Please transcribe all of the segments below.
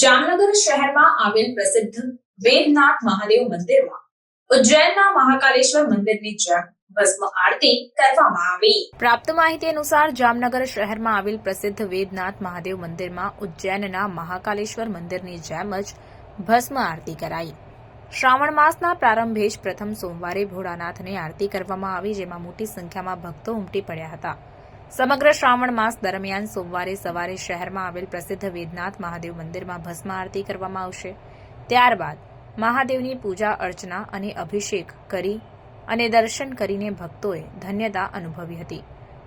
જામનગર શહેરમાં આવેલ પ્રસિદ્ધ વેદનાથ મહાદેવ મંદિરમાં ઉજ્જૈનના મહાકાલેશ્વર મંદિરની જેમ ભસ્મ આરતી કરવામાં આવી। પ્રાપ્ત માહિતી અનુસાર જામનગર શહેરમાં આવેલ પ્રસિદ્ધ વેદનાથ મહાદેવ મંદિરમાં ઉજ્જૈનના મહાકાલેશ્વર મંદિરની જેમ જ ભસ્મ આરતી કરાઈ। શ્રાવણ માસના પ્રારંભે જ પ્રથમ સોમવારે ભોળાનાથની આરતી કરવામાં આવી, જેમાં મોટી સંખ્યામાં ભક્તો ઉમટી પડ્યા હતા। સમગ્ર શ્રાવણ માસ દરમિયાન સોમવારે સવારે શહેરમાં આવેલ પ્રસિદ્ધ વેદનાથ મહાદેવ મંદિરમાં ભસ્મ આરતી કરવામાં આવશે। ત્યારબાદ મહાદેવની પૂજા અર્ચના અને અભિષેક કરી અને દર્શન કરીને ભક્તોએ ધન્યતા અનુભવી હતી।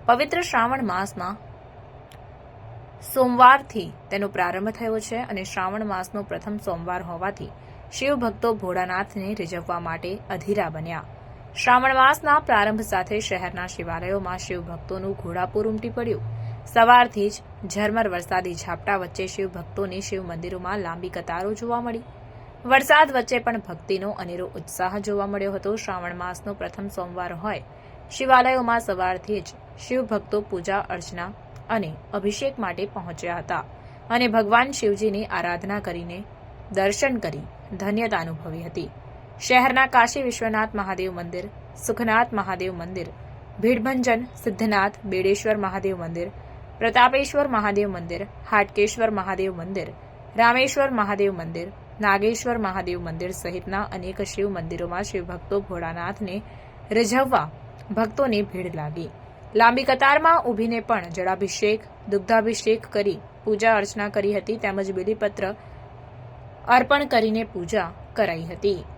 પવિત્ર શ્રાવણ માસમાં સોમવારથી તેનો પ્રારંભ થયો છે અને શ્રાવણ માસનો પ્રથમ સોમવાર હોવાથી શિવ ભક્તો ભોળાનાથને રીઝવવા માટે અધીરા બન્યા। શ્રાવણ માસના પ્રારંભ સાથે શહેરના શિવાલયોમાં શિવ ભક્તોનું ઘોડાપૂર ઉમટી પડ્યું। સવારથી જ ઝરમર વરસાદી ઝાપટા વચ્ચે શિવ ભક્તોની શિવ મંદિરોમાં લાંબી કતારો જોવા મળી। વરસાદ વચ્ચે પણ ભક્તિનો અનેરો ઉત્સાહ જોવા મળ્યો હતો। શ્રાવણ માસનો પ્રથમ સોમવાર હોય શિવાલયોમાં સવારથી જ શિવ ભક્તો પૂજા અર્ચના અને અભિષેક માટે પહોંચ્યા હતા અને ભગવાન શિવજીની આરાધના કરીને દર્શન કરી ધન્યતા અનુભવી હતી। શહેરના કાશી વિશ્વનાથ મહાદેવ મંદિર, સુખનાથ મહાદેવ મંદિર, ભીડભંજન, સિદ્ધનાથ, બેડેશ્વર મહાદેવ મંદિર, પ્રતાપેશ્વર મહાદેવ મંદિર, હાટકેશ્વર મહાદેવ મંદિર, રામેશ્વર મહાદેવ મંદિર, નાગેશ્વર મહાદેવ મંદિર સહિતના અનેક શિવ મંદિરોમાં શિવભક્તો ભોળાનાથને રીઝવવા ભક્તોની ભીડ લાગી। લાંબી કતારમાં ઊભીને પણ જળાભિષેક, દુગ્ધાભિષેક કરી પૂજા અર્ચના કરી હતી તેમજ બીલીપત્ર અર્પણ કરીને પૂજા કરાઈ હતી।